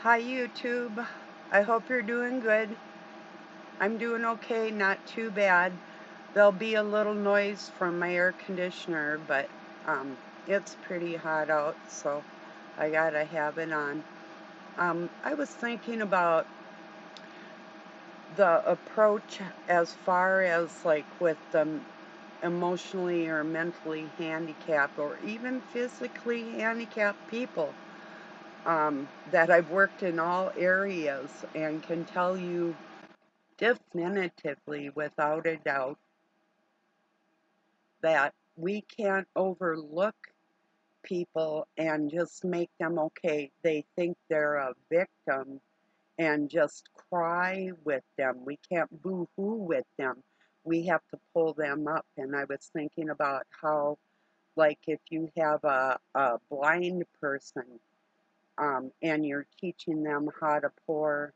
Hi YouTube. I hope you're doing good. I'm doing okay, not too bad. There'll be a little noise from my air conditioner, but it's pretty hot out, so I gotta have it on. I was thinking about the approach as far as like with the emotionally or mentally handicapped or even physically handicapped people. That I've worked in all areas and can tell you definitively, without a doubt, that we can't overlook people and just make them okay. They think they're a victim and just cry with them. We can't boo hoo with them. We have to pull them up. And I was thinking about how, like, if you have a blind person and you're teaching them how to pour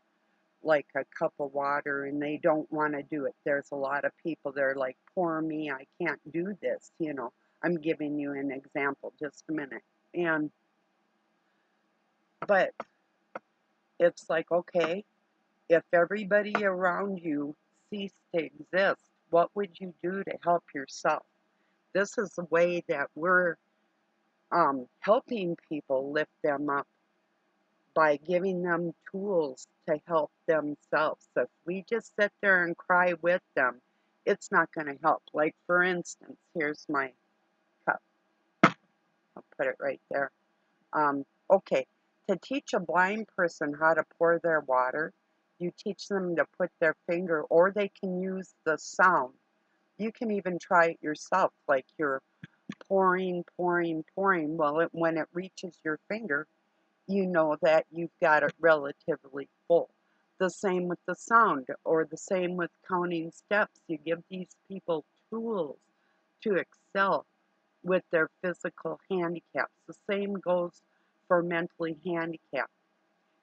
like a cup of water and they don't want to do it. There's a lot of people that are like, poor me, I can't do this. I'm giving you an example, just a minute. But it's like, okay, if everybody around you ceased to exist, what would you do to help yourself? This is the way that we're helping people lift them up by giving them tools to help themselves. So if we just sit there and cry with them, it's not going to help. Like, for instance, here's my cup. I'll put it right there. Okay, to teach a blind person how to pour their water, you teach them to put their finger, or they can use the sound. You can even try it yourself, like you're pouring, pouring, pouring. Well, when it reaches your finger, you know that you've got it relatively full. The same with the sound, or the same with counting steps. You give these people tools to excel with their physical handicaps. The same goes for mentally handicapped.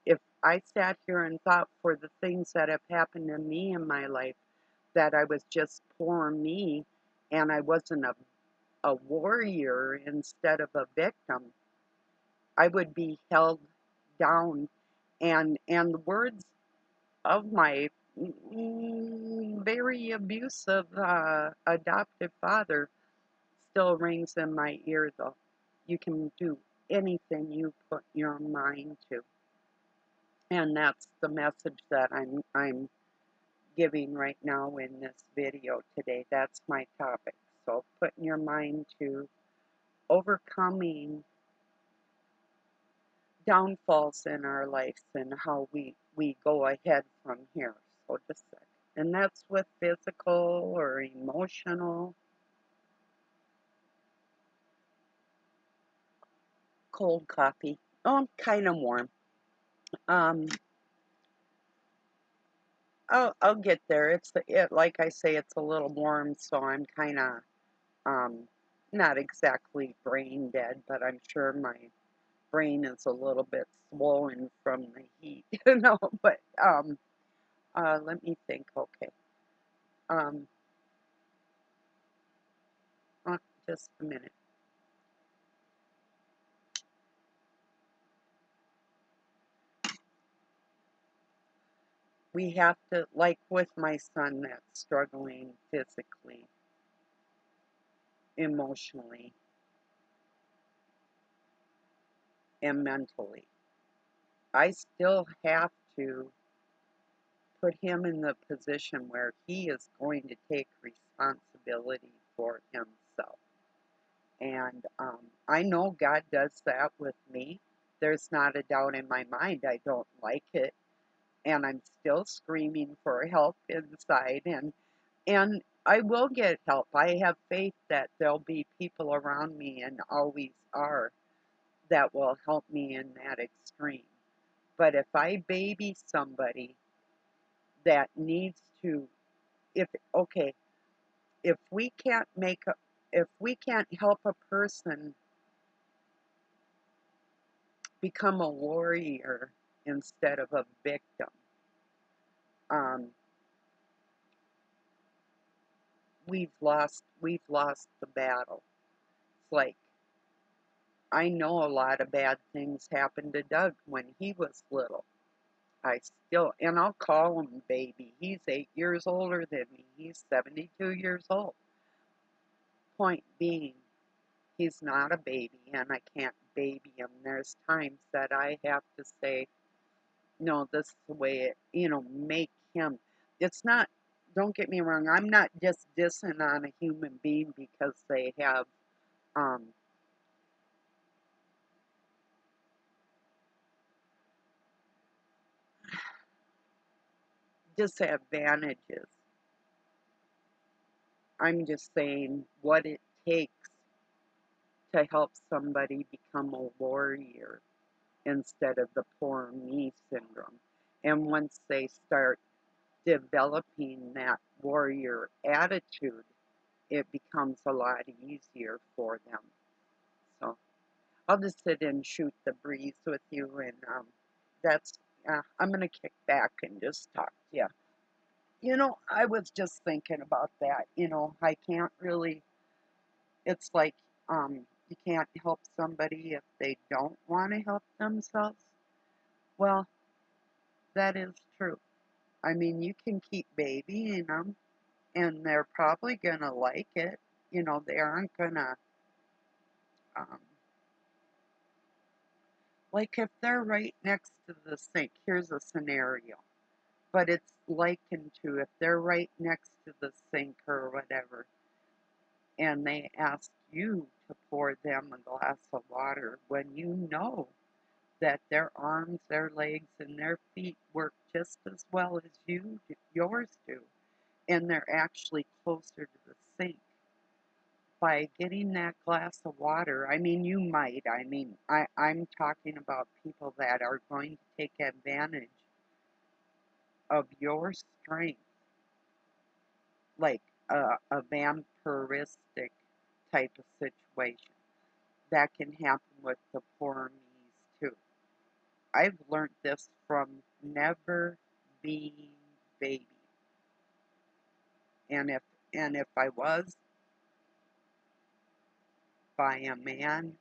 If I sat here and thought for the things that have happened to me in my life that I was just poor me and I wasn't a warrior instead of a victim, I would be held down, and the words of my very abusive adoptive father still rings in my ear, though. You can do anything you put your mind to, and that's the message that I'm giving right now in this video today. That's my topic. So putting your mind to overcoming downfalls in our lives and how we go ahead from here. So just a sec. And that's with physical or emotional. Cold coffee. Oh, kind of warm. Um, I'll get there. Like I say, it's a little warm, so I'm kind of um not exactly brain dead, but I'm sure my brain is a little bit swollen from the heat. But let me think. Okay. Um, just a minute. We have to, like with my son that's struggling physically, emotionally, and mentally, I still have to put him in the position where he is going to take responsibility for himself. And I know God does that with me. There's not a doubt in my mind. I don't like it, and I'm still screaming for help inside. And I will get help. I have faith that there'll be people around me, and always are, that will help me in that extreme. But if I baby somebody that needs to, if okay, if we can't make a, if we can't help a person become a warrior instead of a victim, um, we've lost the battle. It's like I know a lot of bad things happened to Doug when he was little. And I'll call him baby. He's 8 years older than me. He's 72 years old. Point being, he's not a baby, and I can't baby him. There's times that I have to say, no, this is the way make him. It's not, don't get me wrong, I'm not just dissing on a human being because they have um, disadvantages. I'm just saying what it takes to help somebody become a warrior instead of the poor me syndrome. And once they start developing that warrior attitude, it becomes a lot easier for them. So I'll just sit and shoot the breeze with you, and that's I'm gonna kick back and just talk to you. I was just thinking about that. I can't really. It's like you can't help somebody if they don't want to help themselves. Well, that is true. I mean, you can keep babying them, and they're probably gonna like it. They aren't gonna. Um, like if they're right next to the sink. Here's a scenario, but it's likened to if they're right next to the sink or whatever, and they ask you to pour them a glass of water when you know that their arms, their legs, and their feet work just as well as yours do, and they're actually closer to the sink. By getting that glass of water, I mean, you might, I'm talking about people that are going to take advantage of your strength, like a vampiristic type of situation. That can happen with the poor me's too. I've learned this from never being baby. And if I was by a man,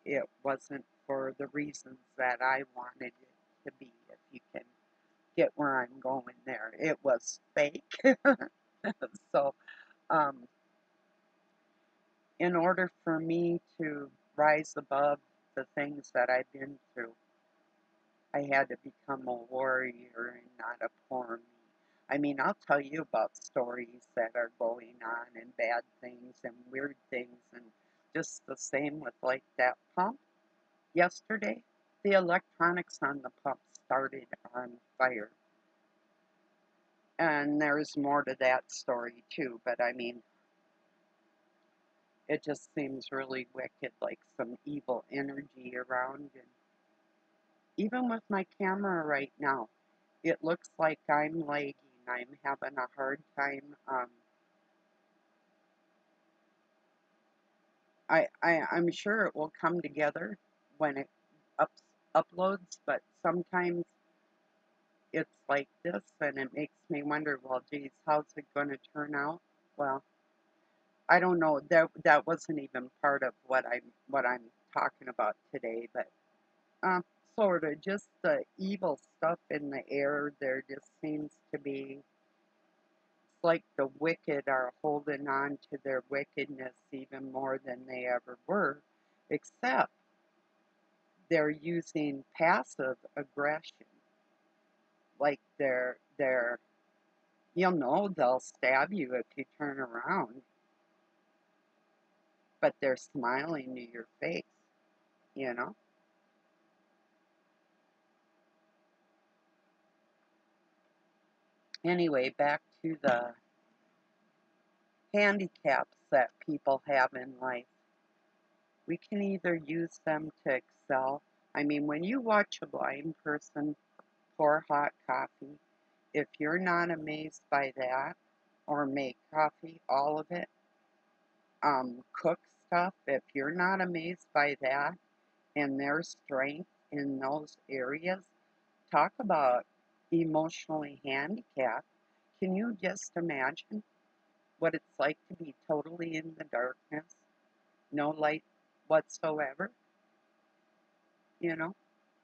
it wasn't for the reasons that I wanted it to be, if you can get where I'm going there. It was fake. So, um, in order for me to rise above the things that I've been through, I had to become a warrior and not a poor me. I mean, I'll tell you about stories that are going on and bad things and weird things, and just the same with like that pump yesterday. The electronics on the pump started on fire. And there's more to that story too, but I mean, it just seems really wicked, like some evil energy around. And even with my camera right now, it looks like I'm lagging. I'm having a hard time. I'm sure it will come together when it uploads, but sometimes it's like this, and it makes me wonder, well, geez, how's it going to turn out? Well, I don't know. That wasn't even part of what I'm talking about today, but uh, sort of just the evil stuff in the air. There just seems to be. It's like the wicked are holding on to their wickedness even more than they ever were, except they're using passive aggression. Like they're they'll stab you if you turn around, but they're smiling to your face, you know? Anyway, back to the handicaps that people have in life. We can either use them to excel. I mean, when you watch a blind person pour hot coffee, if you're not amazed by that, or make coffee, all of it, cook stuff, if you're not amazed by that and their strength in those areas, talk about emotionally handicapped. Can you just imagine what it's like to be totally in the darkness, no light? whatsoever, you know.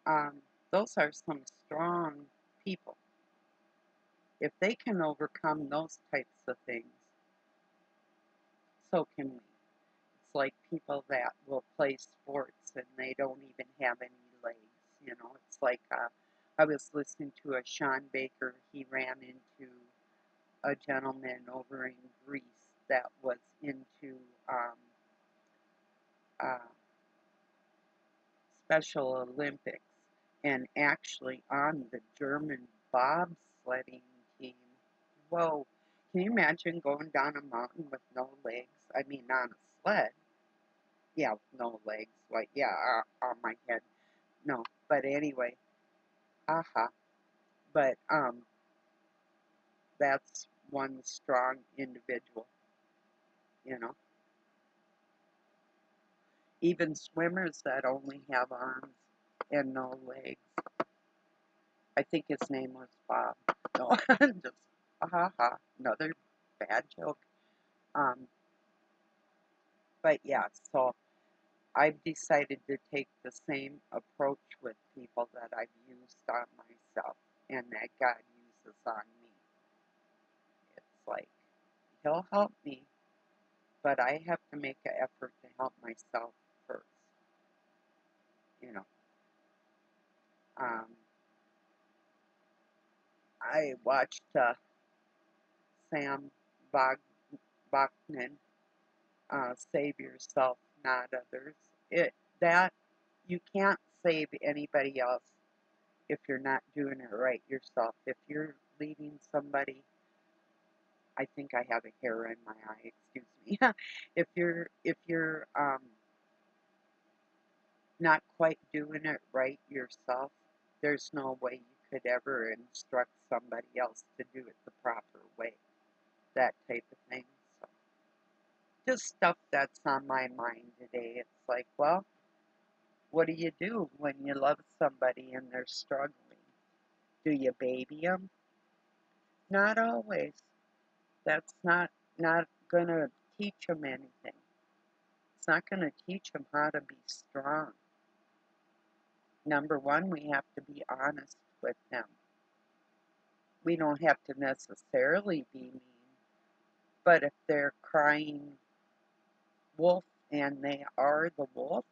Um, those are some strong people. If they can overcome those types of things, so can we. It's like people that will play sports and they don't even have any legs, you know. It's like I was listening to a Sean Baker. He ran into a gentleman over in Greece that was into um, uh, Special Olympics and actually on the German bobsledding team. Whoa, can you imagine going down a mountain with no legs? I mean, on a sled. Yeah, with no legs. Like, yeah, on my head. No, but anyway, haha. But that's one strong individual, you know. Even swimmers that only have arms and no legs. I think his name was Bob. No, just ha ha. Another bad joke. Um, but yeah, so I've decided to take the same approach with people that I've used on myself and that God uses on me. It's like He'll help me, but I have to make an effort to help myself first. You know, um, I watched Sam Bog- Bachman, "Save Yourself, Not Others." It that you can't save anybody else if you're not doing it right yourself. If you're leading somebody, I think I have a hair in my eye. Excuse me. If you're not quite doing it right yourself, there's no way you could ever instruct somebody else to do it the proper way. That type of thing. So just stuff that's on my mind today. It's like, well, what do you do when you love somebody and they're struggling? Do you baby them? Not always. That's not gonna teach them anything. It's not gonna teach them how to be strong. Number one, we have to be honest with them. We don't have to necessarily be mean, but if they're crying wolf and they are the wolf,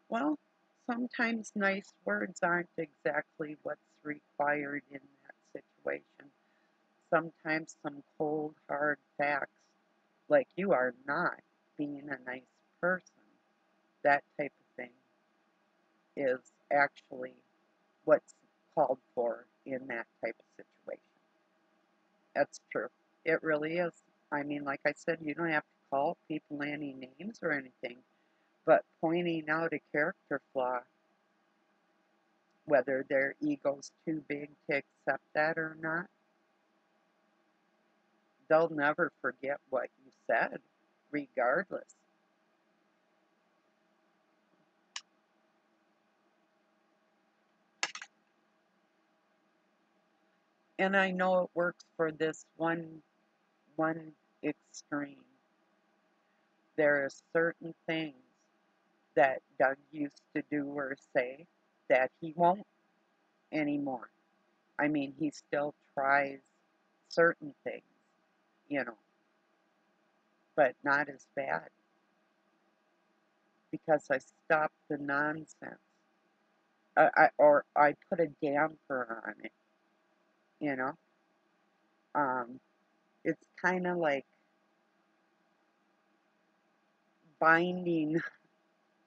well, sometimes nice words aren't exactly what's required in that situation. Sometimes some cold, hard facts, like you are not being a nice person, that type of thing, is actually what's called for in that type of situation. That's true. It really is. I mean, like I said, you don't have to call people any names or anything, but pointing out a character flaw, whether their ego's too big to accept that or not, they'll never forget what you said, regardless. And I know it works for this one extreme. There are certain things that Doug used to do or say that he won't anymore. I mean, he still tries certain things, you know, but not as bad because I stopped the nonsense. Or I put a damper on it, you know. Um, it's kind of like binding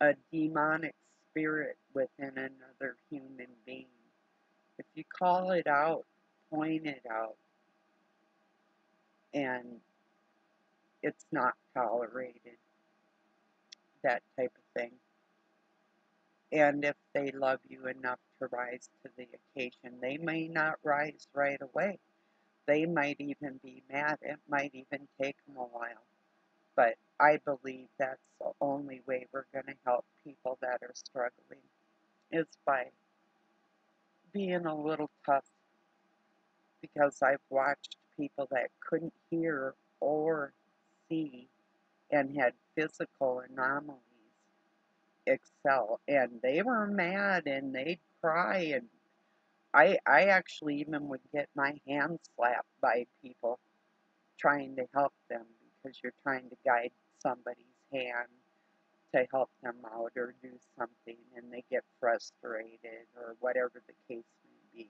a demonic spirit within another human being. If you call it out, point it out, and it's not tolerated, that type of thing. And if they love you enough to rise to the occasion, they may not rise right away. They might even be mad. It might even take them a while. But I believe that's the only way we're going to help people that are struggling is by being a little tough, because I've watched people that couldn't hear or see and had physical anomalies excel. And they were mad and they'd cry, and I actually even would get my hand slapped by people trying to help them, because you're trying to guide somebody's hand to help them out or do something, and they get frustrated or whatever the case may be.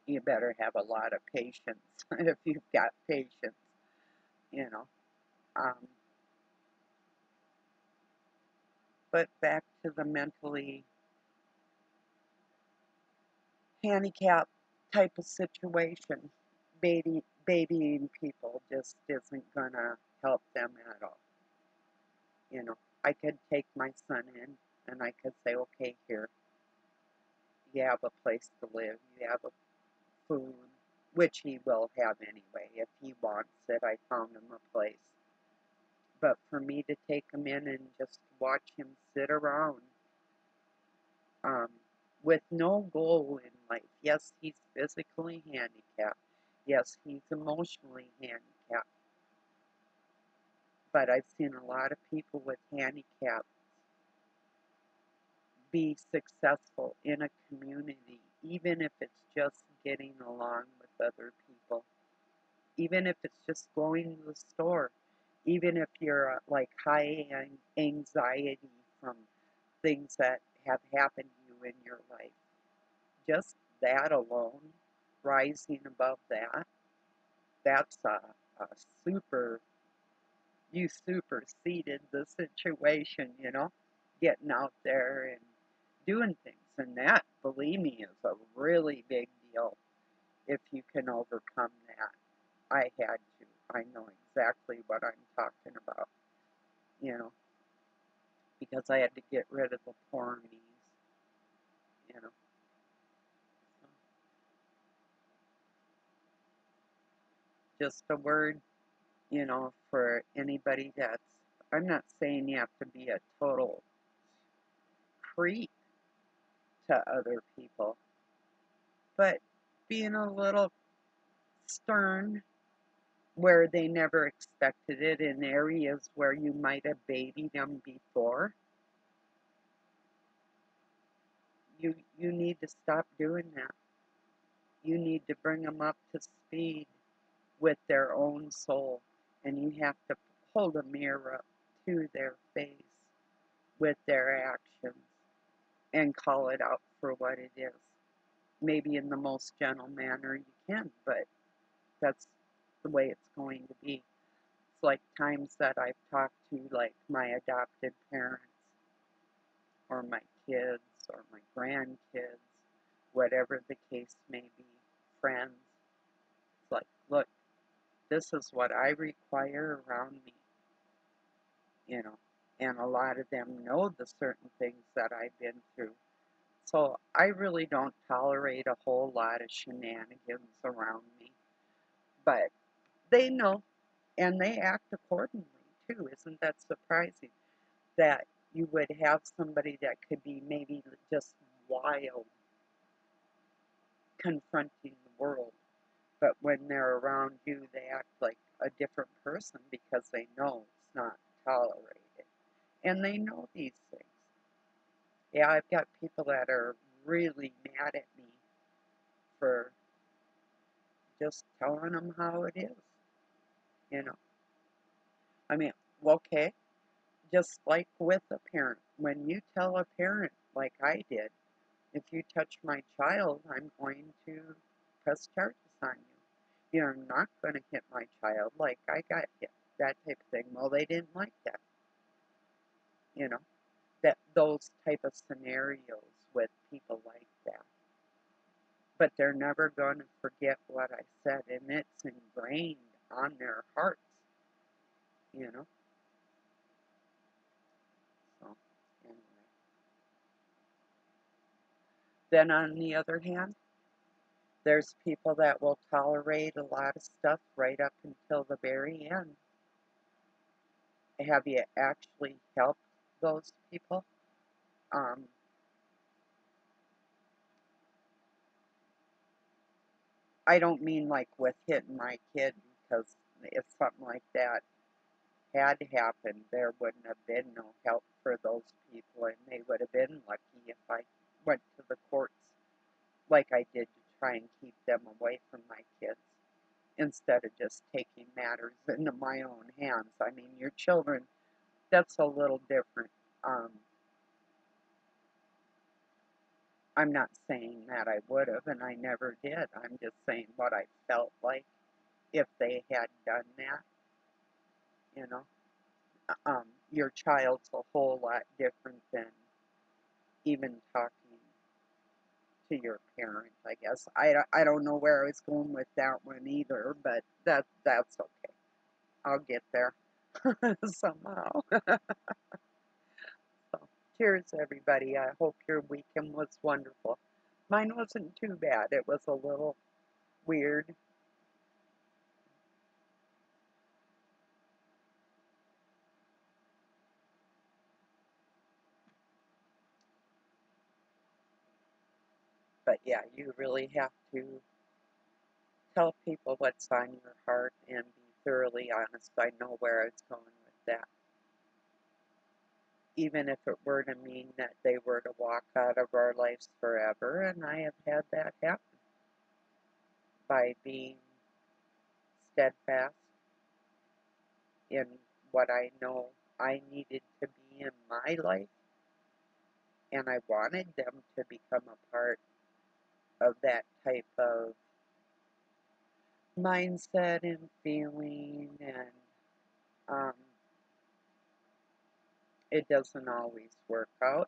You better have a lot of patience if you've got patience, you know. Um, but back to the mentally handicapped type of situation, babying people just isn't gonna help them at all. You know, I could take my son in and I could say, okay, here, you have a place to live, you have a food, which he will have anyway if he wants it. I found him a place. But for me to take him in and just watch him sit around, um, with no goal in life. Yes, he's physically handicapped. Yes, he's emotionally handicapped. But I've seen a lot of people with handicaps be successful in a community, even if it's just getting along with other people, even if it's just going to the store, even if you're like high anxiety from things that have happened to you in your life. Just that alone, rising above that, that's a super, you superseded the situation, you know, getting out there and doing things. And that, believe me, is a really big deal if you can overcome that. I had to. I know exactly what I'm talking about, you know, because I had to get rid of the poor me's, you know. So just a word, you know, for anybody that's, I'm not saying you have to be a total creep to other people, but being a little stern where they never expected it in areas where you might have babied them before, you need to stop doing that. You need to bring them up to speed with their own soul, and you have to hold a mirror up to their face with their actions and call it out for what it is. Maybe in the most gentle manner you can, but that's the way it's going to be. It's like times that I've talked to like my adopted parents or my kids or my grandkids, whatever the case may be, friends. It's like, look, this is what I require around me, you know. And a lot of them know the certain things that I've been through. So I really don't tolerate a whole lot of shenanigans around me. But they know, and they act accordingly too. Isn't that surprising? That you would have somebody that could be maybe just wild, confronting the world, but when they're around you, they act like a different person because they know it's not tolerated. And they know these things. Yeah, I've got people that are really mad at me for just telling them how it is, you know. I mean, okay, just like with a parent, when you tell a parent, like I did, if you touch my child, I'm going to press charges on you. You're not going to hit my child like I got hit, that type of thing. Well, they didn't like that, you know, that those type of scenarios with people like that. But they're never going to forget what I said, and it's ingrained on their hearts, you know. So, anyway. Then on the other hand, there's people that will tolerate a lot of stuff right up until the very end. Have you actually helped those people? Um, I don't mean like with hitting my kid, because if something like that, had happened, there wouldn't have been no help for those people, and they would have been lucky if I went to the courts like I did to try and keep them away from my kids instead of just taking matters into my own hands. I mean, your children, that's a little different. Um, I'm not saying that I would have, and I never did. I'm just saying what I felt like if they had done that, you know. Your child's a whole lot different than even talking to your parent, I guess. I don't know where I was going with that one either, but that's okay. I'll get there somehow. So, cheers, everybody. I hope your weekend was wonderful. Mine wasn't too bad. It was a little weird. But yeah, you really have to tell people what's on your heart and be thoroughly honest. I know where I was going with that. Even if it were to mean that they were to walk out of our lives forever, and I have had that happen by being steadfast in what I know I needed to be in my life, and I wanted them to become a part of that type of mindset and feeling, and um, it doesn't always work out.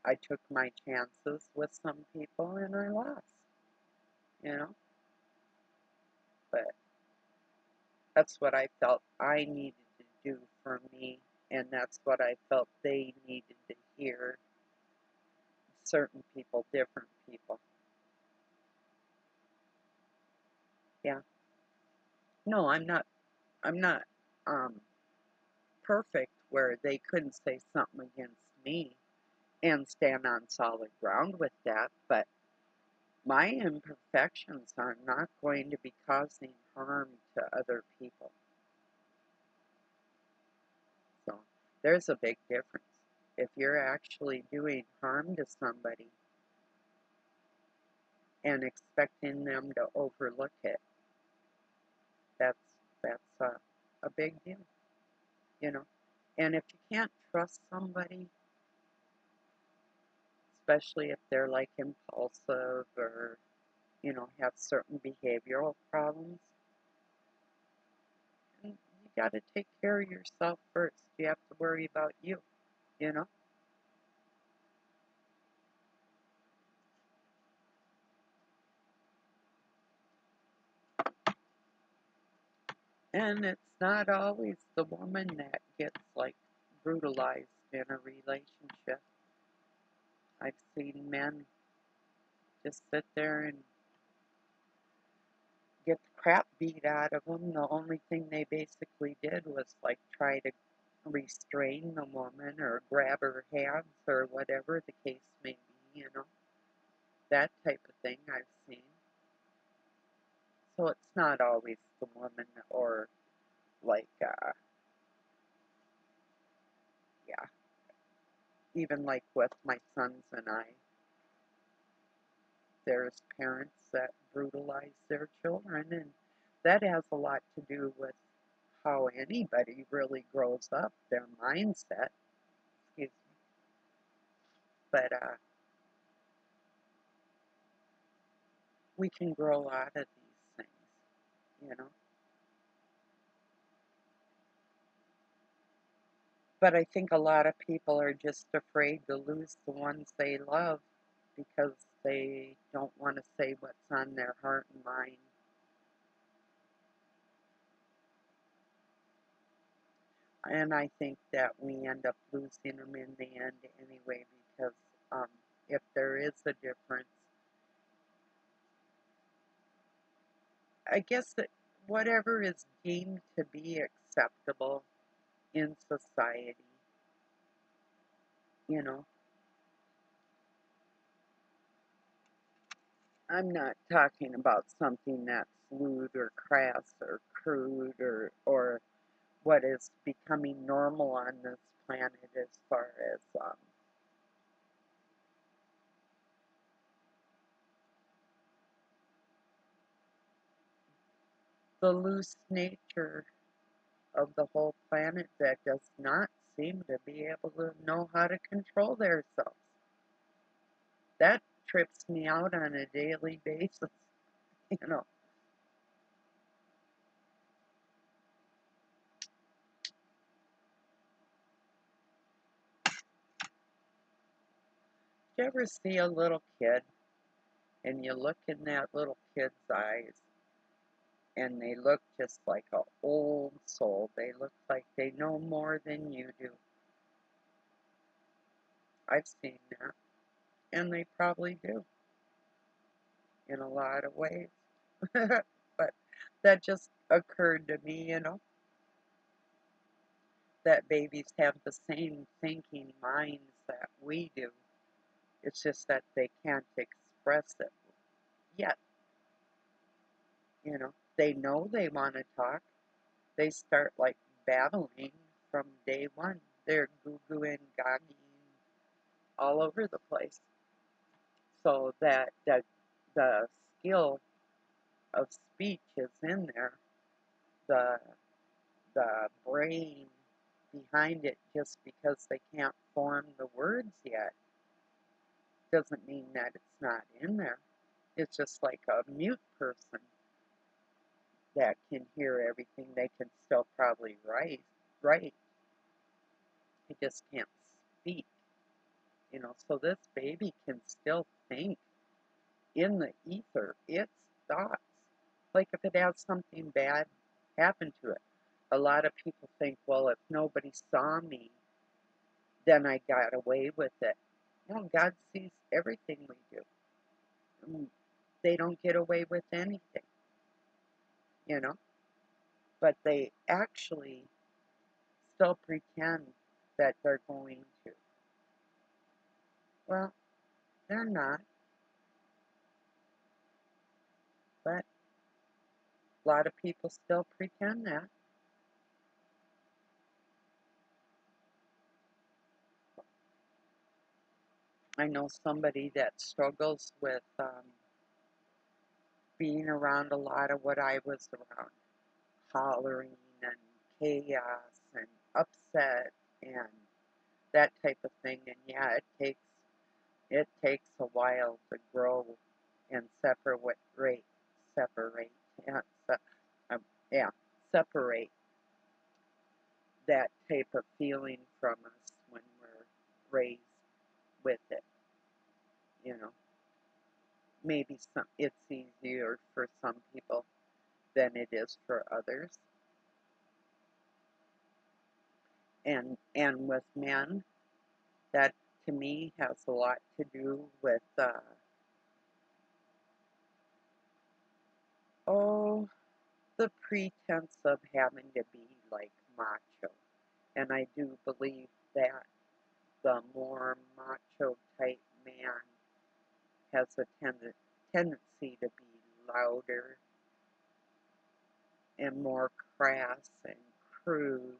I took my chances with some people and I lost, you know, but that's what I felt I needed to do for me, and that's what I felt they needed to hear. Certain people, different people. Yeah. No, I'm not um perfect where they couldn't say something against me and stand on solid ground with that, but my imperfections are not going to be causing harm to other people. So there's a big difference. If you're actually doing harm to somebody and expecting them to overlook it, that's a big deal, you know. And if you can't trust somebody, especially if they're like impulsive or have certain behavioral problems, you got to take care of yourself first. You have to worry about you, you know. And it's not always the woman that gets like brutalized in a relationship. I've seen men just sit there and get the crap beat out of them. The only thing they basically did was like try to restrain the woman or grab her hands or whatever the case may be, that type of thing I've seen. So it's not always the woman or like, yeah, even like with my sons and I, there's parents that brutalize their children, and that has a lot to do with how anybody really grows up, their mindset, excuse me. But we can grow out of these things, you know. But I think a lot of people are just afraid to lose the ones they love because they don't want to say what's on their heart and mind. And I think that we end up losing them in the end anyway because um, if there is a difference, I guess that whatever is deemed to be acceptable in society, you know, I'm not talking about something that's lewd or crass or crude or what is becoming normal on this planet as far as the loose nature of the whole planet that does not seem to be able to know how to control themselves. That trips me out on a daily basis, you know. You ever see a little kid and you look in that little kid's eyes and they look just like an old soul? They look like they know more than you do. I've seen that. And they probably do in a lot of ways. But that just occurred to me, that babies have the same thinking minds that we do. It's just that they can't express it yet. They know they want to talk. They start like babbling from day one. They're goo and gagging all over the place. So that the skill of speech is in there. The the brain behind it, just because they can't form the words yet doesn't mean that it's not in there. It's just like a mute person that can hear everything. They can still probably write. They just can't speak. So this baby can still think in the ether its thoughts. Like if it has something bad happen to it. A lot of people think, well, if nobody saw me, then I got away with it. No, God sees everything we do. They don't get away with anything, you know, but they actually still pretend that they're going to. Well, they're not, but a lot of people still pretend that. I know somebody that struggles with being around a lot of what I was around, hollering and chaos and upset and that type of thing. And yeah, it takes a while to grow and separate, yeah, um, yeah, separate that type of feeling from us when we're raised with it. You know, maybe it's easier for some people than it is for others. And with men, that to me has a lot to do with oh, the pretense of having to be like macho. And I do believe that the more macho type man has a tendency to be louder and more crass and crude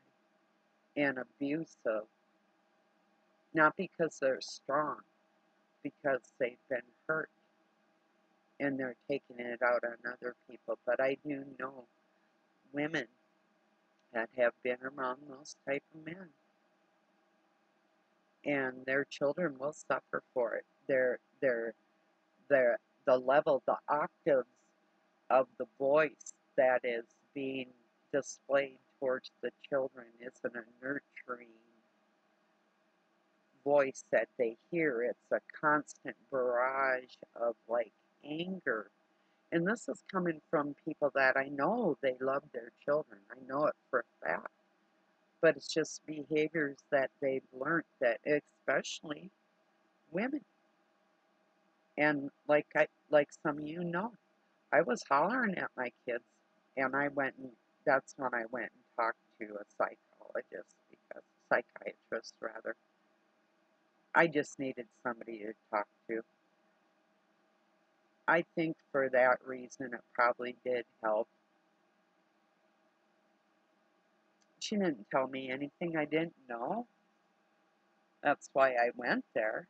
and abusive, not because they're strong, because they've been hurt and they're taking it out on other people. But I do know women that have been around those type of men, and their children will suffer for it. The level, the octaves of the voice that is being displayed towards the children isn't a nurturing voice that they hear. It's a constant barrage of like anger. And this is coming from people that I know they love their children. I know it for a fact. But it's just behaviors that they've learned, that especially women. And like some of you know, I was hollering at my kids, and that's when I went and talked to a psychiatrist rather. I just needed somebody to talk to. I think for that reason it probably did help. She didn't tell me anything I didn't know. That's why I went there.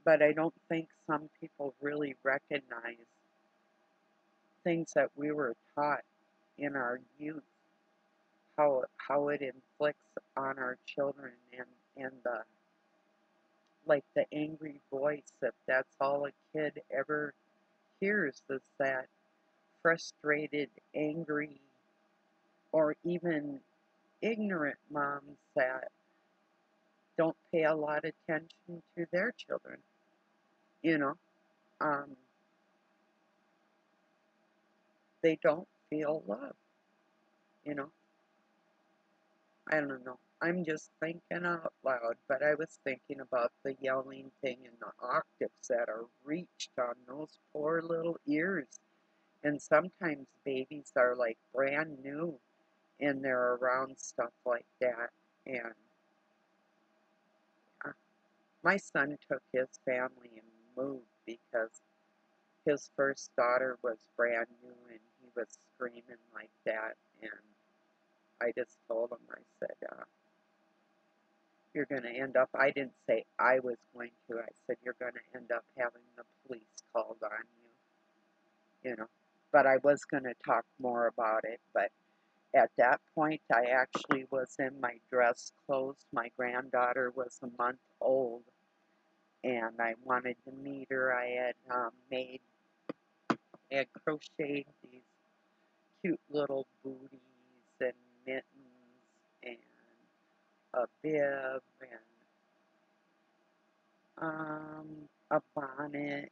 But I don't think some people really recognize things that we were taught in our youth, how it inflicts on our children, and the like the angry voice, if that's all a kid ever hears, is that frustrated, angry, or even ignorant moms that don't pay a lot of attention to their children. You know, um, they don't feel love. You know, I don't know. I'm just thinking out loud, but I was thinking about the yelling thing and the octaves that are reached on those poor little ears. And sometimes babies are like brand new and they're around stuff like that. And uh, my son took his family and moved because his first daughter was brand new and he was screaming like that. And I just told him, I said, you're going to end up, I didn't say I was going to, I said, you're going to end up having the police called on you, you know. But I was going to talk more about it. But at that point, I actually was in my dress clothes. My granddaughter was a month old, and I wanted to meet her. I had crocheted these cute little booties and mittens and a bib and a bonnet,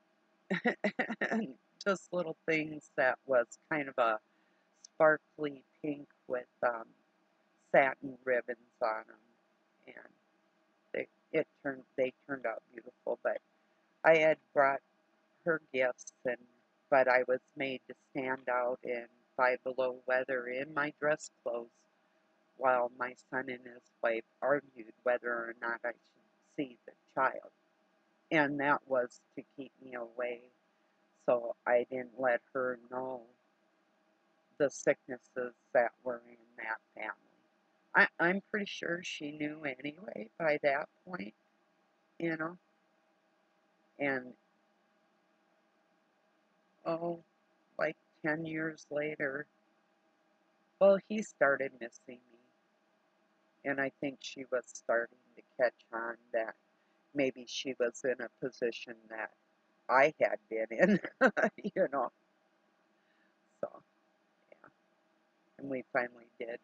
and just little things that was kind of a sparkly pink with satin ribbons on them, and they turned out beautiful. But I had brought her gifts, but I was made to stand out in 5 below weather in my dress clothes while my son and his wife argued whether or not I should see the child. And that was to keep me away, so I didn't let her know the sicknesses that were in that family. I'm pretty sure she knew anyway by that point, you know. And oh, like 10 years later, well, he started missing me. And I think she was starting to catch on that maybe she was in a position that I had been in, you know. So, yeah. And we finally did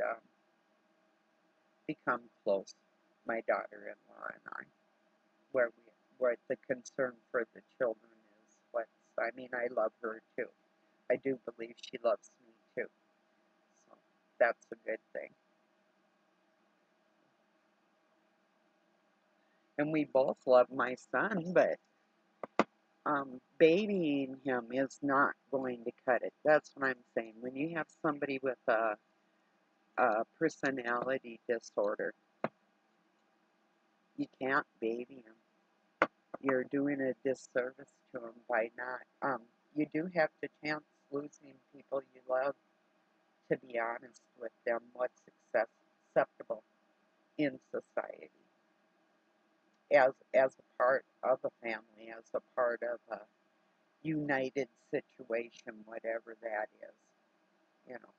become close, my daughter-in-law and I, where the concern for the children is what's, I mean, I love her too. I do believe she loves me too. So that's a good thing. And we both love my son, but babying him is not going to cut it. That's what I'm saying. When you have somebody with a personality disorder, you can't baby him. You're doing a disservice to him by not. You do have to chance losing people you love, to be honest with them, what's acceptable in society as a part of a family, as a part of a united situation, whatever that is, you know.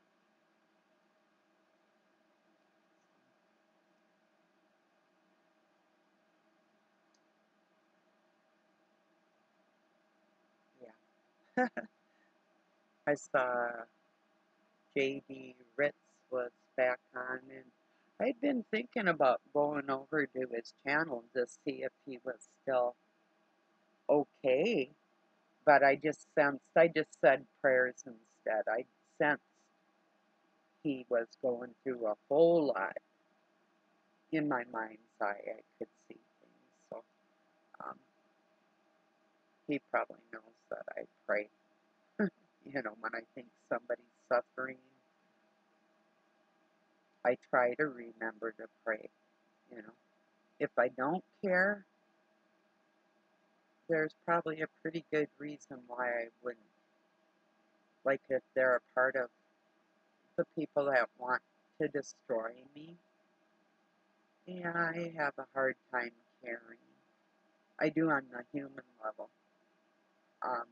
Yeah. I saw J.D. Ritz was back on, and I'd been thinking about going over to his channel to see if he was still okay, but I just said prayers instead. I sensed he was going through a whole lot. In my mind's eye, I could see things, so um, he probably knows that I pray. You know, when I think somebody's suffering, I try to remember to pray, you know. If I don't care, there's probably a pretty good reason why I wouldn't. Like if they're a part of the people that want to destroy me, yeah, I have a hard time caring. I do on the human level, um,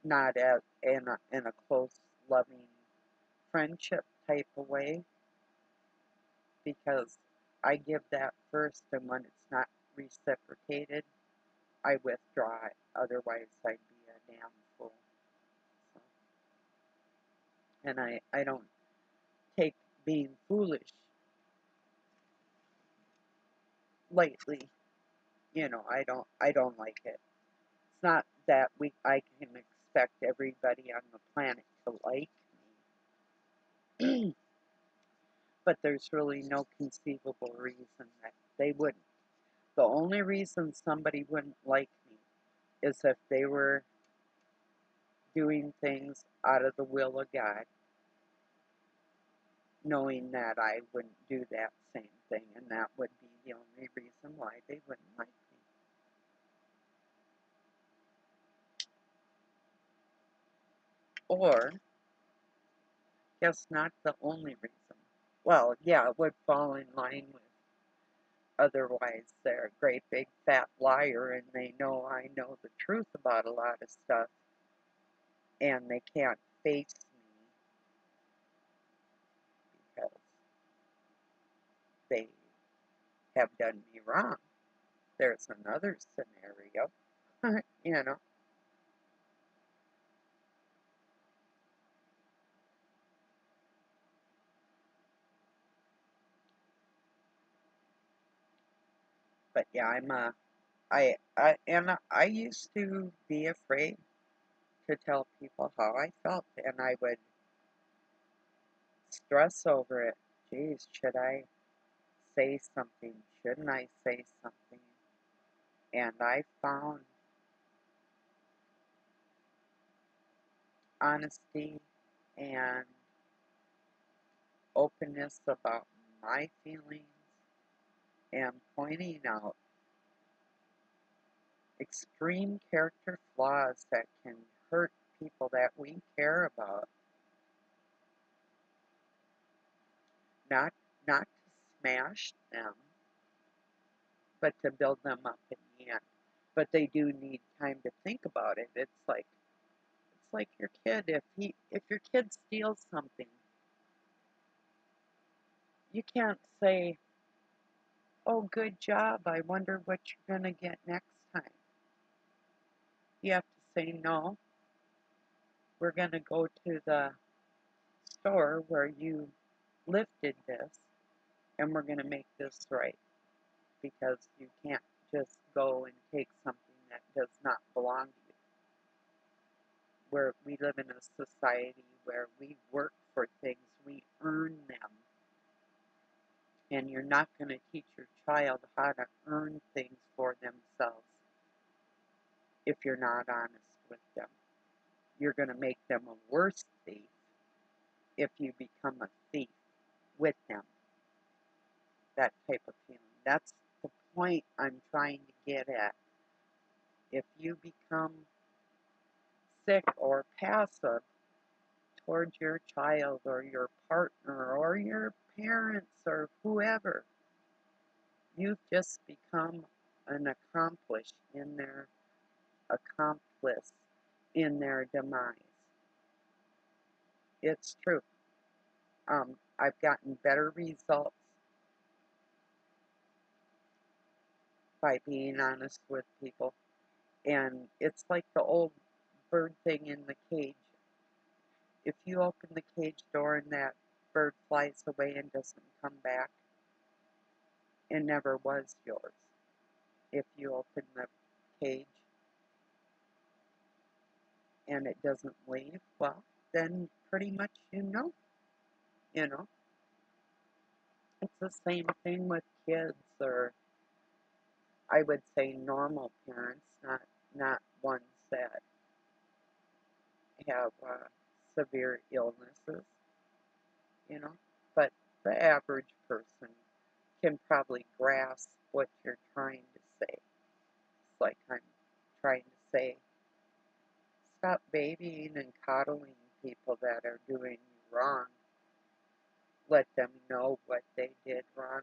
not as in a close, loving friendship type of way, because I give that first, and when it's not reciprocated, I withdraw it. Otherwise, I'd be a damn fool. So, and I don't take being foolish lightly. I don't like it. It's not that I can expect everybody on the planet to like me, but there's really no conceivable reason that they wouldn't. The only reason somebody wouldn't like me is if they were doing things out of the will of God, knowing that I wouldn't do that same thing, and that would be the only reason why they wouldn't like me. Or, guess not the only reason. Well, yeah, it would fall in line with otherwise they're a great big fat liar and they know I know the truth about a lot of stuff and they can't face me because they have done me wrong. There's another scenario, you know. But yeah, I used to be afraid to tell people how I felt, and I would stress over it. Geez, should I say something? Shouldn't I say something? And I found honesty and openness about my feelings and pointing out extreme character flaws that can hurt people that we care about, not not to smash them, but to build them up in the end. But they do need time to think about it. It's like your kid. If your kid steals something, you can't say, "Oh, good job. I wonder what you're gonna get next time." You have to say, "No, we're gonna go to the store where you lifted this, and we're gonna make this right because you can't just go and take something that does not belong to you." Where we live in a society where we work for things, we earn them, and you're not going to teach your child how to earn things for themselves if you're not honest with them. You're going to make them a worse thief if you become a thief with them. That type of feeling. That's the point I'm trying to get at. If you become sick or passive towards your child or your partner or your parents or whoever, you've just become an accomplice in their demise. It's true. I've gotten better results by being honest with people. And it's like the old bird thing in the cage. If you open the cage door and that bird flies away and doesn't come back, it never was yours. If you open the cage and it doesn't leave, well, then pretty much you know. It's the same thing with kids, or I would say normal parents, not ones that have severe illnesses, you know. But the average person can probably grasp what you're trying to say. like I'm trying to say, stop babying and coddling people that are doing you wrong. Let them know what they did wrong.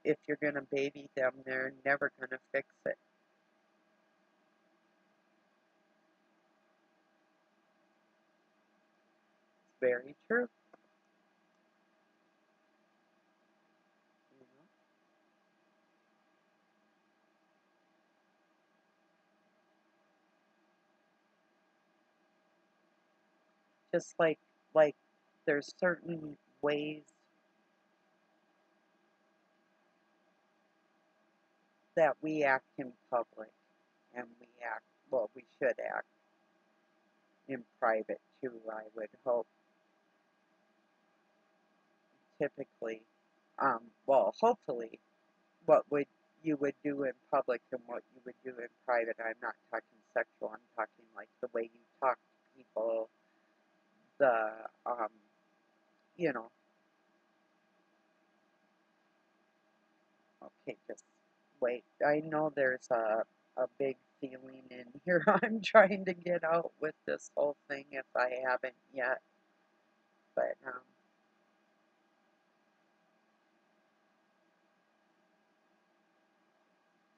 If you're going to baby them, they're never going to fix it. It's very true. You know? Just like there's certain ways that we act in public and we act, well, we should act in private too, I would hope, typically. Well, hopefully, what would you would do in public and what you would do in private. I'm not talking sexual, I'm talking like the way you talk to people, the, um, you know, okay, just wait. I know there's a big feeling in here I'm trying to get out with this whole thing if I haven't yet. But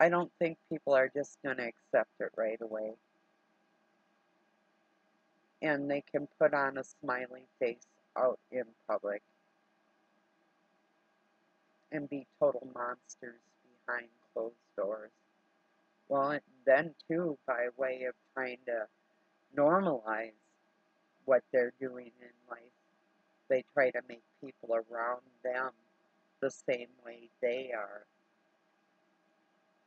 I don't think people are just going to accept it right away. And they can put on a smiley face out in public and be total monsters behind closed doors. Well, then, too, by way of trying to normalize what they're doing in life, they try to make people around them the same way they are.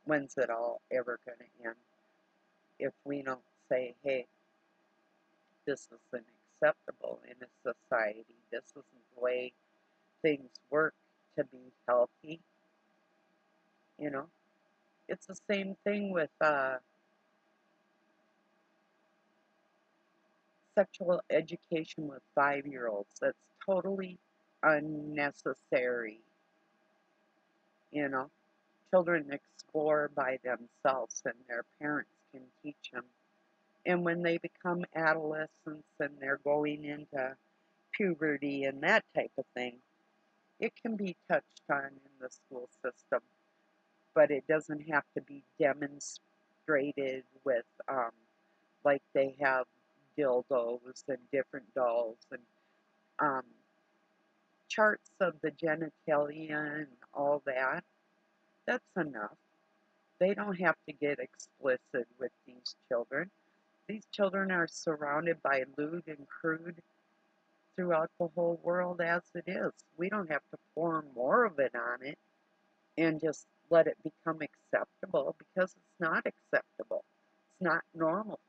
When's it all ever going to end? If we don't say, hey, this isn't acceptable in a society, this isn't the way things work to be healthy, you know? It's the same thing with sexual education with 5-year-olds. That's totally unnecessary, you know? Children explore by themselves and their parents can teach them. And when they become adolescents and they're going into puberty and that type of thing, it can be touched on in the school system, but it doesn't have to be demonstrated with, like they have dildos and different dolls and um, charts of the genitalia and all that. That's enough. They don't have to get explicit with these children. These children are surrounded by lewd and crude throughout the whole world as it is. We don't have to pour more of it on it and just let it become acceptable because it's not acceptable. It's not normal.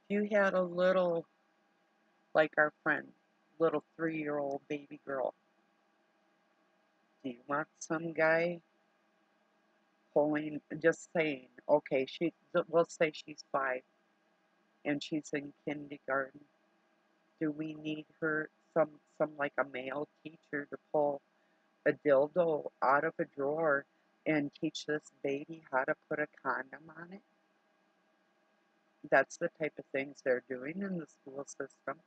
If you had a little, like our friend, little 3-year-old baby girl, do you want some guy pulling, just saying, okay, we'll say she's 5 and she's in kindergarten. Do we need her, some like a male teacher to pull a dildo out of a drawer and teach this baby how to put a condom on it? That's the type of things they're doing in the school system.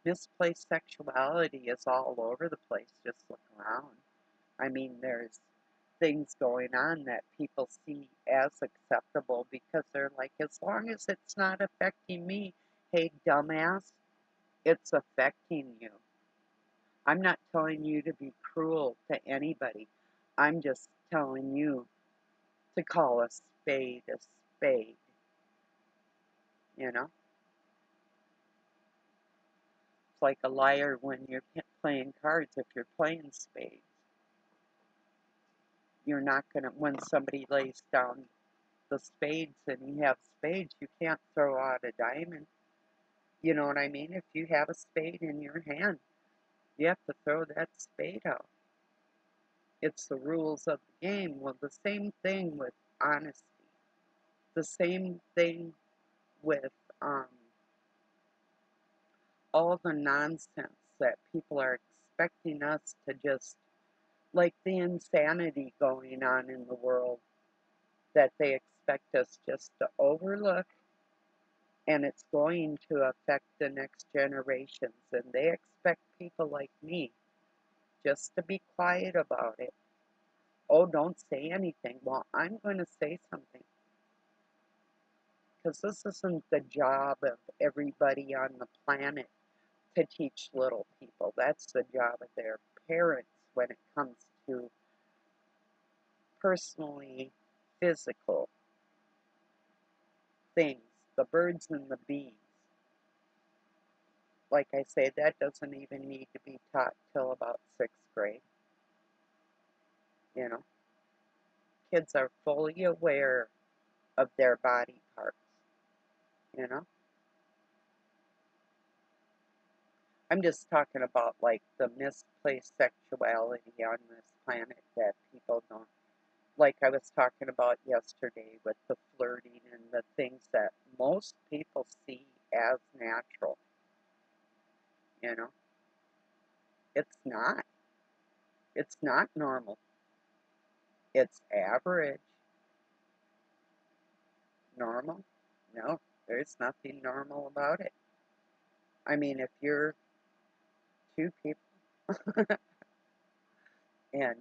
Misplaced sexuality is all over the place. Just look around. I mean, there's things going on that people see as acceptable because they're like, as long as it's not affecting me, hey, dumbass, it's affecting you. I'm not telling you to be cruel to anybody. I'm just telling you to call a spade a spade, you know? It's like a liar when you're playing cards. If you're playing spades, you're not going to, when somebody lays down the spades and you have spades, you can't throw out a diamond. You know what I mean? If you have a spade in your hand, you have to throw that spade out. It's the rules of the game. Well, the same thing with honesty. The same thing with all the nonsense that people are expecting us to just, like the insanity going on in the world, that they expect us just to overlook, and it's going to affect the next generations. And they expect people like me just to be quiet about it. Oh, don't say anything. Well, I'm going to say something, because this isn't the job of everybody on the planet to teach little people. That's the job of their parents when it comes to personally physical things, the birds and the bees. Like I say, that doesn't even need to be taught till about 6th grade. You know, kids are fully aware of their body parts. You know, I'm just talking about like the misplaced sexuality on this planet that people don't. Like I was talking about yesterday with the flirting and the things that most people see as natural. You know, it's not. It's not normal. It's average. Normal? No, there's nothing normal about it. I mean, if you're two people and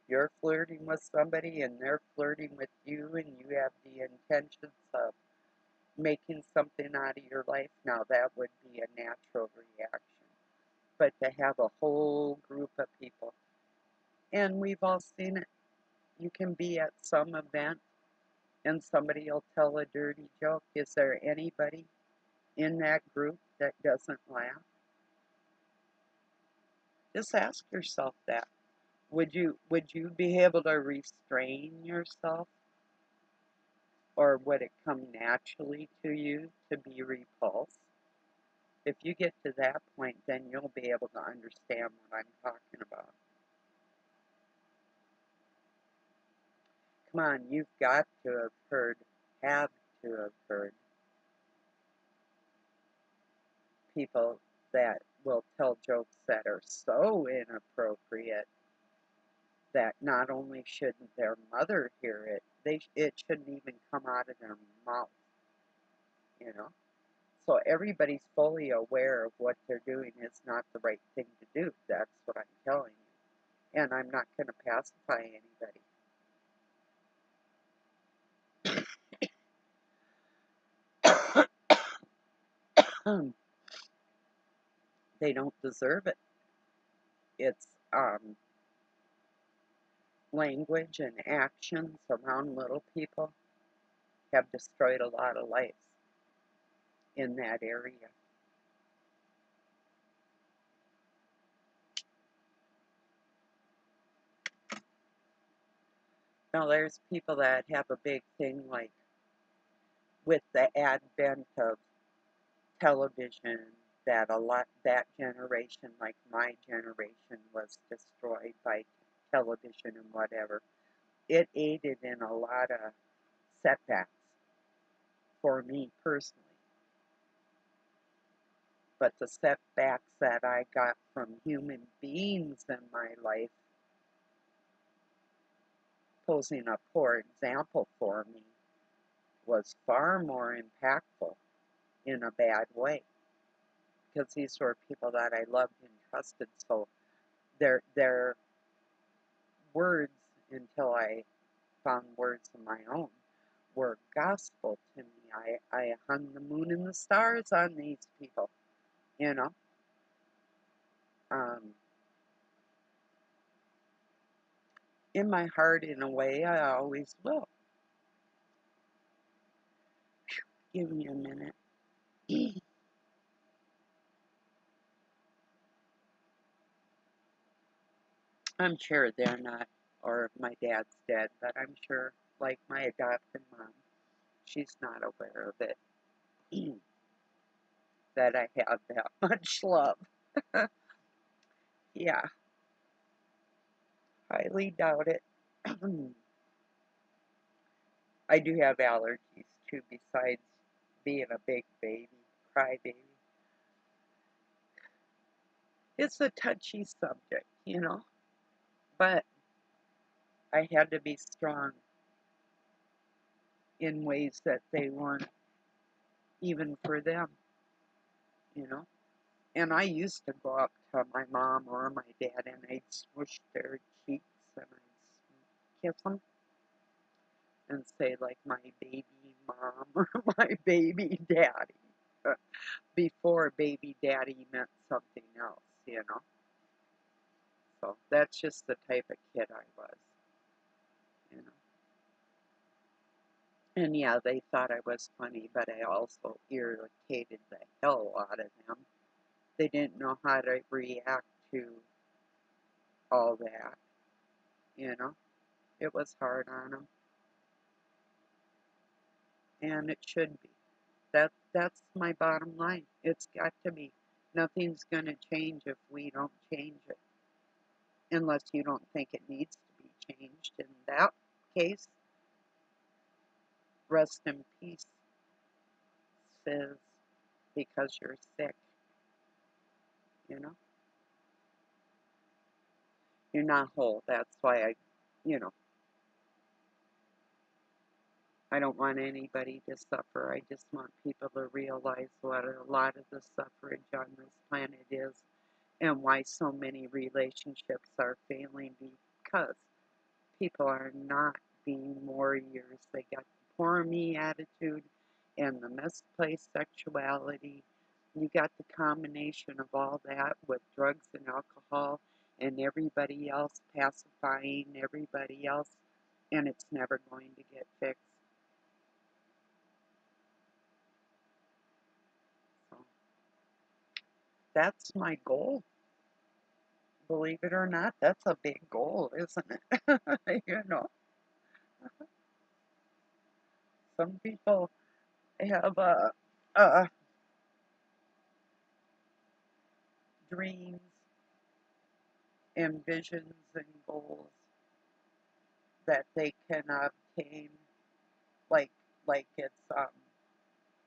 you're flirting with somebody and they're flirting with you and you have the intentions of making something out of your life, now that would be a natural reaction. But to have a whole group of people, and we've all seen it, you can be at some event and somebody will tell a dirty joke. Is there anybody in that group that doesn't laugh? Just ask yourself that. Would you be able to restrain yourself, or would it come naturally to you to be repulsed? If you get to that point, then you'll be able to understand what I'm talking about. Come on, you've got to have to have heard people that will tell jokes that are so inappropriate that not only shouldn't their mother hear it, it shouldn't even come out of their mouth, you know? So everybody's fully aware of what they're doing is not the right thing to do. That's what I'm telling you. And I'm not going to pacify anybody. They don't deserve it. It's language and actions around little people have destroyed a lot of lives in that area. Now there's people that have a big thing like with the advent of television, that generation, like my generation, was destroyed by television and whatever. It aided in a lot of setbacks for me personally. But the setbacks that I got from human beings in my life posing a poor example for me was far more impactful in a bad way, because these were people that I loved and trusted. So their words, until I found words of my own, were gospel to me. I hung the moon and the stars on these people, you know. Um, in my heart, in a way, I always will. Give me a minute. I'm sure they're not, or my dad's dead, but I'm sure, like my adopted mom, she's not aware of it, that I have that much love. Yeah, highly doubt it. I do have allergies too, besides being a big baby, crybaby. It's a touchy subject, you know, but I had to be strong in ways that they weren't even for them, you know. And I used to go up to my mom or my dad and I'd smush their cheeks and I'd kiss them and say, like, my baby mom or my baby daddy. Before baby daddy meant something else, you know. So that's just the type of kid I was, you know. And yeah, they thought I was funny, but I also irritated the hell out of them. They didn't know how to react to all that, you know. It was hard on them, and it should be. That's my bottom line. It's got to be. Nothing's gonna change if we don't change it, unless you don't think it needs to be changed. In that case, rest in peace, says, because you're sick. You know, you're not whole. That's why you know, I don't want anybody to suffer. I just want people to realize what a lot of the suffrage on this planet is and why so many relationships are failing because people are not being warriors. They got the poor me attitude and the misplaced sexuality. You got the combination of all that with drugs and alcohol and everybody else pacifying everybody else, and it's never going to get fixed. So that's my goal. Believe it or not, that's a big goal, isn't it? You know, some people have dreams and visions and goals that they can obtain, like it's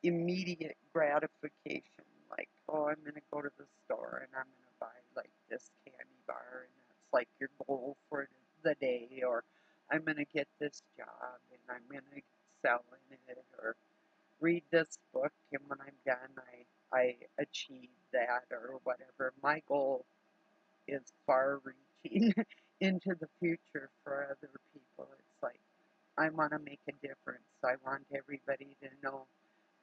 immediate gratification. Like, oh, I'm gonna go to the store and I'm gonna buy like this candy bar, and that's like your goal for the day. Or I'm gonna get this job and I'm gonna excel in it, or read this book, and when I'm done, I achieve that or whatever. My goal is far reaching into the future for other people. It's like I want to make a difference. I want everybody to know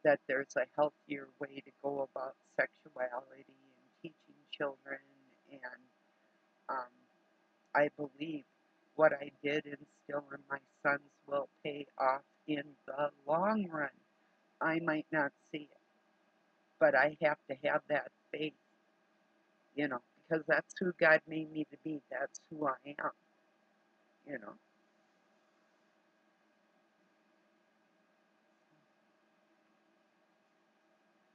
that there's a healthier way to go about sexuality and teaching children. And um, I believe what I did instill in my sons will pay off in the long run. I might not see it, but I have to have that faith, you know, because that's who God made me to be. That's who I am, you know.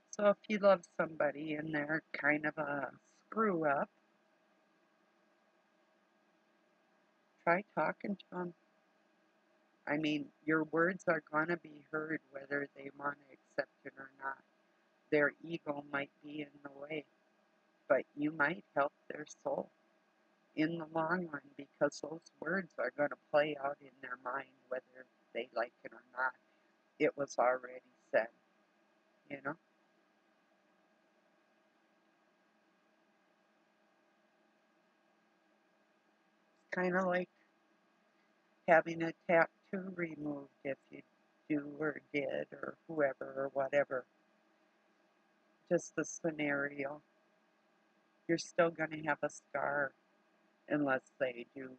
So if you love somebody and they're kind of a screw up, try talking to them. I mean, your words are going to be heard whether they want to accept it or not. Their ego might be in the way, but you might help their soul in the long run because those words are going to play out in their mind whether they like it or not. It was already said, you know? It's kind of like having a tattoo removed if you do or did or whoever or whatever. Just the scenario. You're still going to have a scar unless they do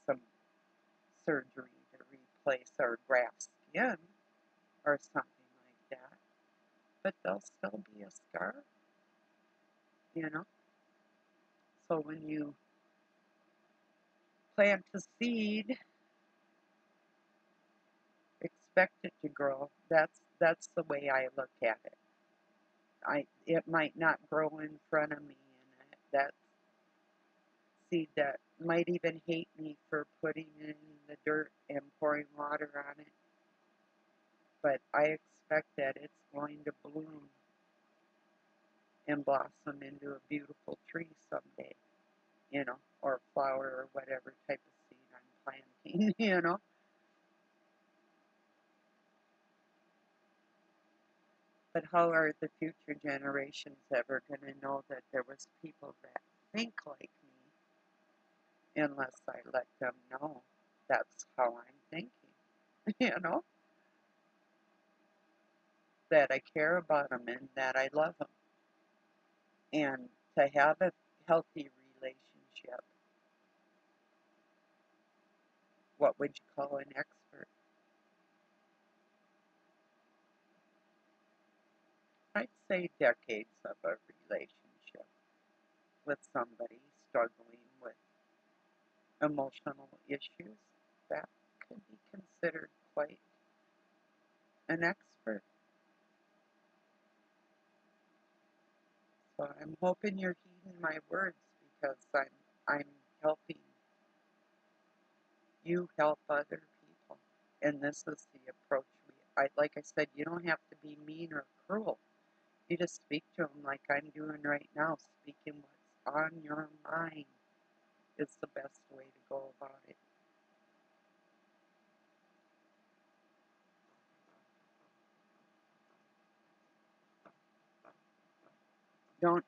some surgery to replace or graft skin or something like that. But there'll still be a scar, you know? So when you plant a seed, expect it to grow. That's the way I look at it. It might not grow in front of me, and that seed that might even hate me for putting it in the dirt and pouring water on it, but I expect that it's going to bloom and blossom into a beautiful tree someday, or flower or whatever type of seed I'm planting, But how are the future generations ever going to know that there was people that think like me unless I let them know that's how I'm thinking, you know, that I care about them and that I love them. And to have a healthy relationship, what would you call an expert? I'd say decades of a relationship with somebody struggling with emotional issues. That could be considered quite an expert. So I'm hoping you're heeding my words because I'm helping you help other people. And this is the approach like I said, you don't have to be mean or cruel. You just speak to them like I'm doing right now. Speaking what's on your mind is the best way to go about it. Don't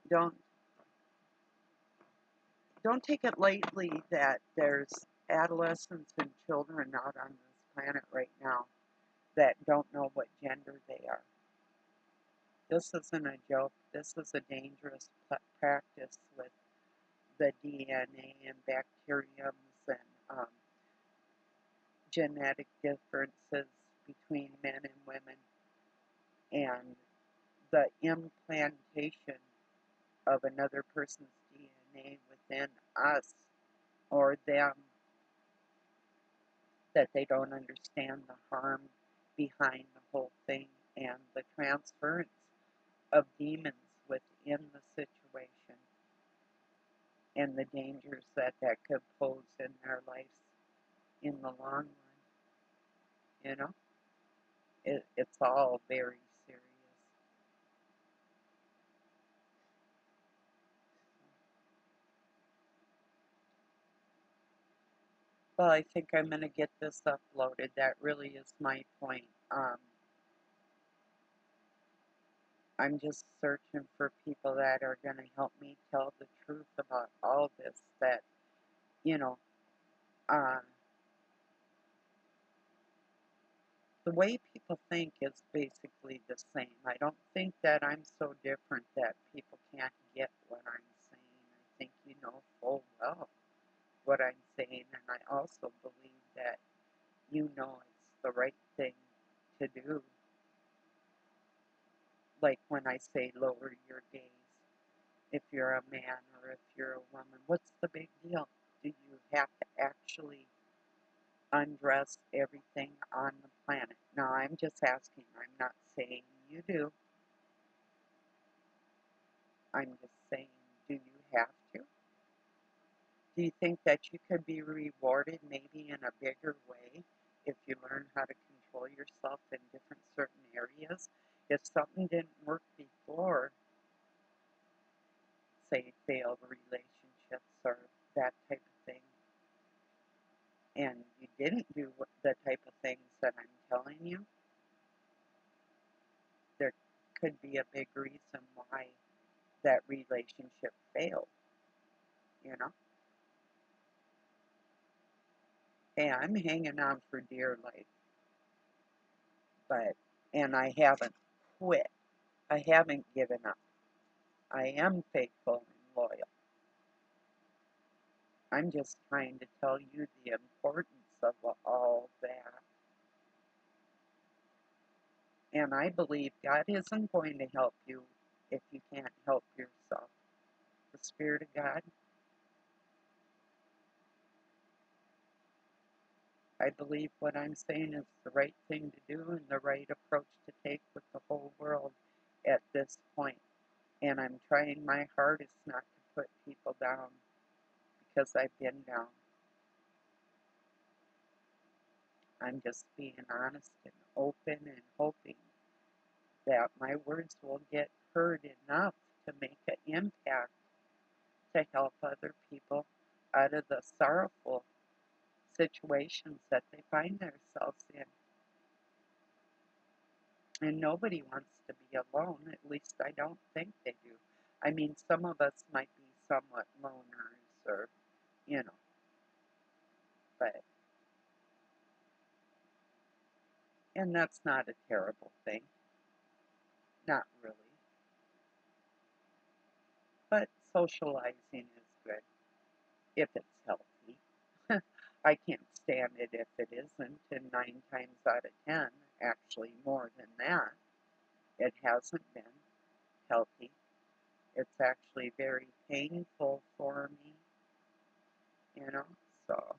don't take it lightly that there's adolescents and children out on this planet right now that don't know what gender they are. This isn't a joke. This is a dangerous practice with the DNA and bacteriums and genetic differences between men and women and the implantation of another person's DNA within us or them, that they don't understand the harm behind the whole thing and the transference of demons within the situation and the dangers that could pose in their lives in the long run. It's all very serious. Well, I think I'm going to get this uploaded. That really is my point. I'm just searching for people that are going to help me tell the truth about all this. That, you know, uh, the way people think is basically the same. I don't think that I'm so different that people can't get what I'm saying. I think you know full well what I'm saying, and I also believe that you know it's the right thing to do. Like when I say lower your gaze, if you're a man or if you're a woman, what's the big deal? Do you have to actually undress everything on the planet? Now, I'm just asking. I'm not saying you do. I'm just saying, do you have to? Do you think that you could be rewarded maybe in a bigger way if you learn how to control yourself in different certain areas? If something didn't work before, say failed relationships or that type of thing, and you didn't do the type of things that I'm telling you, there could be a big reason why that relationship failed, you know? Hey, I'm hanging on for dear life, and I haven't quit. I haven't given up. I am faithful and loyal. I'm just trying to tell you the importance of all that. And I believe God isn't going to help you if you can't help yourself. The Spirit of God, I believe what I'm saying is the right thing to do and the right approach to take with the whole world at this point. And I'm trying my hardest not to put people down because I've been down. I'm just being honest and open and hoping that my words will get heard enough to make an impact to help other people out of the sorrowful situations that they find themselves in. And nobody wants to be alone, at least I don't think they do. I mean, some of us might be somewhat loners or, you know, but, and that's not a terrible thing, not really. But socializing is good if it's healthy. I can't stand it if it isn't, and 9 times out of 10, actually more than that, it hasn't been healthy. It's actually very painful for me, you know, so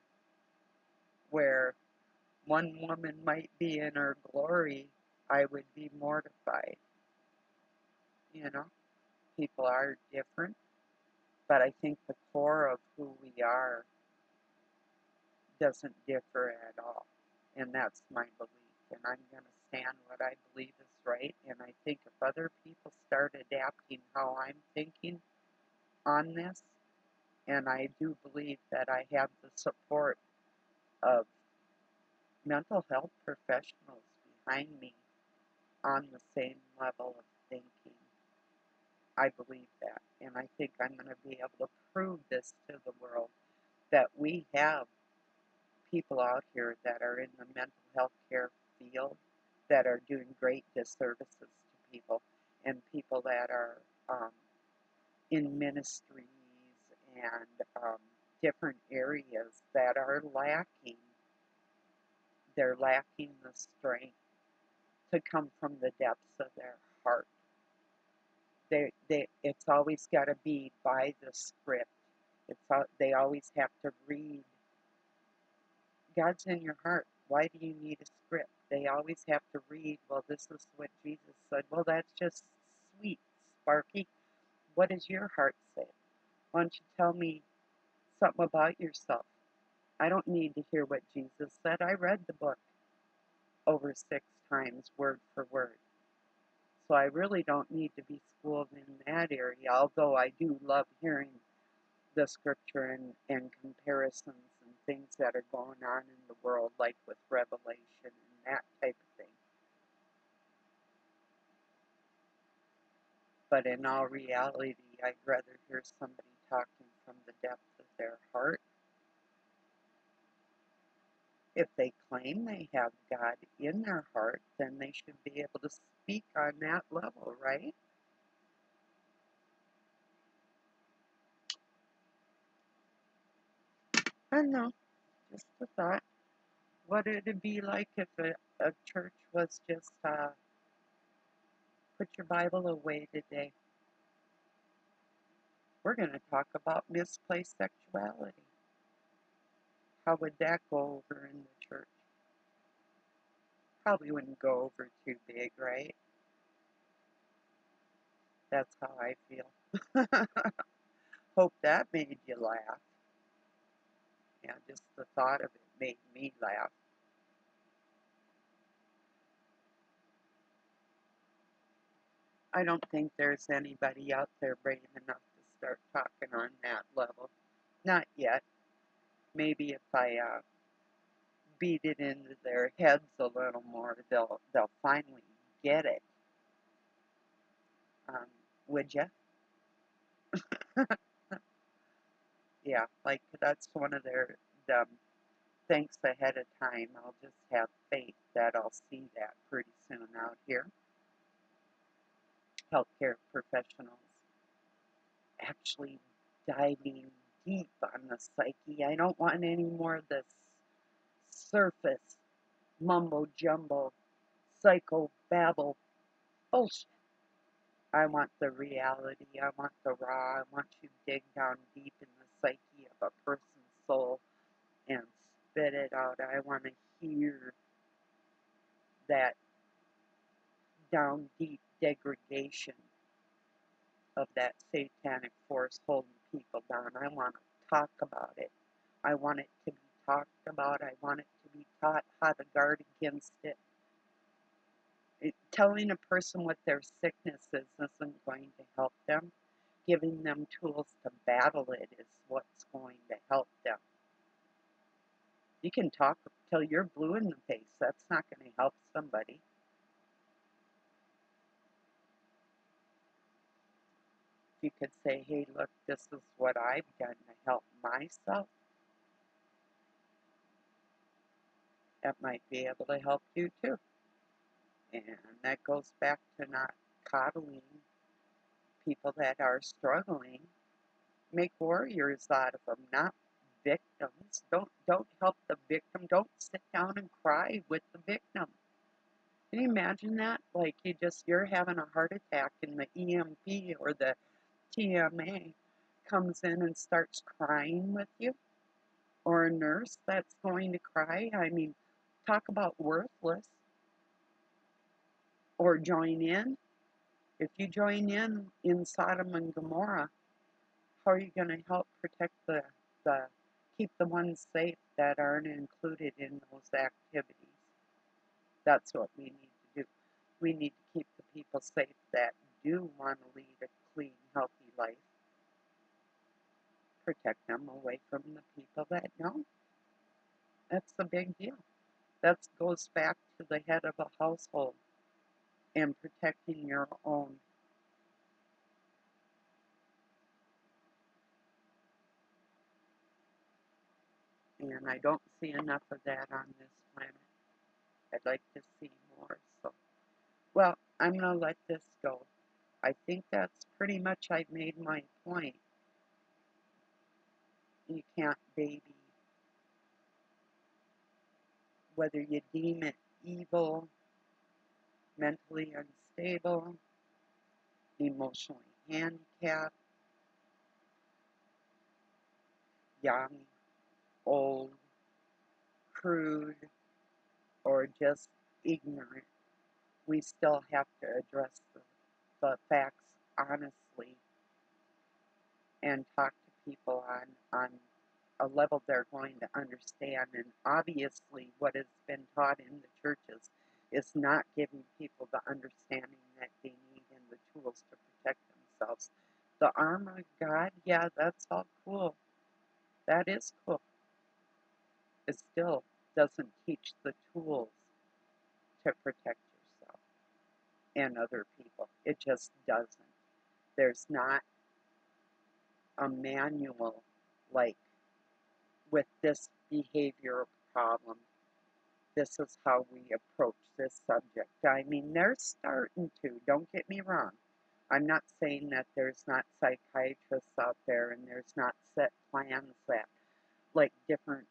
where one woman might be in her glory, I would be mortified, you know. People are different, but I think the core of who we are doesn't differ at all. And that's my belief. And I'm going to stand what I believe is right. And I think if other people start adapting how I'm thinking on this, and I do believe that I have the support of mental health professionals behind me on the same level of thinking. I believe that. And I think I'm going to be able to prove this to the world that we have people out here that are in the mental health care field that are doing great disservices to people, and people that are in ministries and different areas that are lacking. They're lacking the strength to come from the depths of their heart. It's always got to be by the script. They always have to read. God's in your heart. Why do you need a script? They always have to read, well, this is what Jesus said. Well, that's just sweet, Sparky. What does your heart say? Why don't you tell me something about yourself? I don't need to hear what Jesus said. I read the book over 6 times, word for word. So I really don't need to be schooled in that area, although I do love hearing the scripture and comparisons and things that are going on in the world, like with Revelation and that type of thing. But in all reality, I'd rather hear somebody talking from the depth of their heart. If they claim they have God in their heart, then they should be able to speak on that level, right? I don't know, just a thought. What would it be like if a church was just, put your Bible away today? We're going to talk about misplaced sexuality. How would that go over in the church? Probably wouldn't go over too big, right? That's how I feel. Hope that made you laugh. Yeah, just the thought of it made me laugh. I don't think there's anybody out there brave enough to start talking on that level. Not yet. Maybe if I beat it into their heads a little more, they'll finally get it. Would you? Yeah, like that's one of their thanks ahead of time. I'll just have faith that I'll see that pretty soon out here. Healthcare professionals actually diving deep on the psyche. I don't want any more of this surface mumbo jumbo psycho babble bullshit. I want the reality. I want the raw. I want you to dig down deep in the psyche of a person's soul and spit it out. I want to hear that down deep degradation of that satanic force holding people down. I want to talk about it. I want it to be talked about. I want it to be taught how to guard against it. Telling a person what their sickness is isn't going to help them. Giving them tools to battle it is what's going to help them. You can talk till you're blue in the face. That's not going to help somebody. You could say, hey, look, this is what I've done to help myself. That might be able to help you too. And that goes back to not coddling people that are struggling. Make warriors out of them, not victims. Don't help the victim. Don't sit down and cry with the victim. Can you imagine that? Like you're having a heart attack and the EMP or the TMA comes in and starts crying with you, or a nurse that's going to cry. I mean, talk about worthless. Or join in. If you join in Sodom and Gomorrah, how are you going to help protect the keep the ones safe that aren't included in those activities? That's what we need to do. We need to keep the people safe that do want to lead a clean, healthy life. Protect them away from the people that don't. That's the big deal. That goes back to the head of a household and protecting your own. And I don't see enough of that on this planet. I'd like to see more. So, well, I'm going to let this go. I think that's pretty much I've made my point. You can't baby, whether you deem it evil, mentally unstable, emotionally handicapped, young, old, crude, or just ignorant. We still have to address the facts honestly and talk to people on a level they're going to understand. And obviously, what has been taught in the churches is not giving people the understanding that they need and the tools to protect themselves. The armor of God, yeah, that's all cool. That is cool. It still doesn't teach the tools to protect yourself and other people. It just doesn't. There's not a manual like with this behavior problem. This is how we approach this subject. I mean, they're starting to, don't get me wrong. I'm not saying that there's not psychiatrists out there and there's not set plans that, like different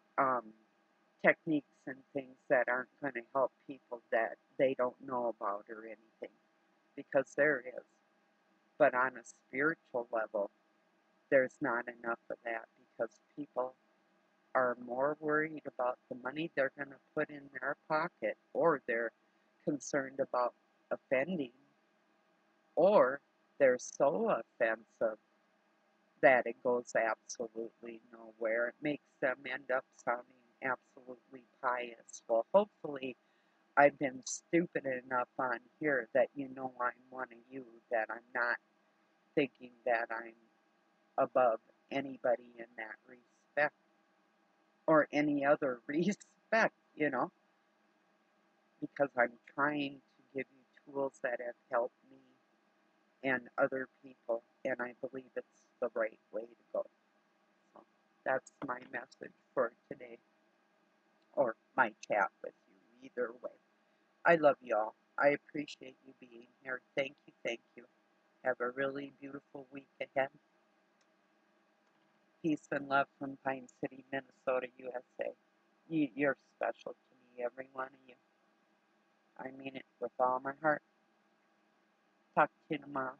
techniques and things that aren't going to help people that they don't know about or anything, because there is. But on a spiritual level, there's not enough of that because people are more worried about the money they're going to put in their pocket, or they're concerned about offending, or they're so offensive that it goes absolutely nowhere. It makes them end up sounding absolutely pious. Well, hopefully, I've been stupid enough on here that you know I'm one of you, that I'm not thinking that I'm above anybody in that respect or any other respect, because I'm trying to give you tools that have helped me and other people, and I believe it's the right way to go. So that's my message for today, or my chat with you, either way. I love y'all. I appreciate you being here. Thank you, thank you. Have a really beautiful week ahead. Peace and love from Pine City, Minnesota, USA. You're special to me, every one of you. I mean it with all my heart. Talk to you tomorrow.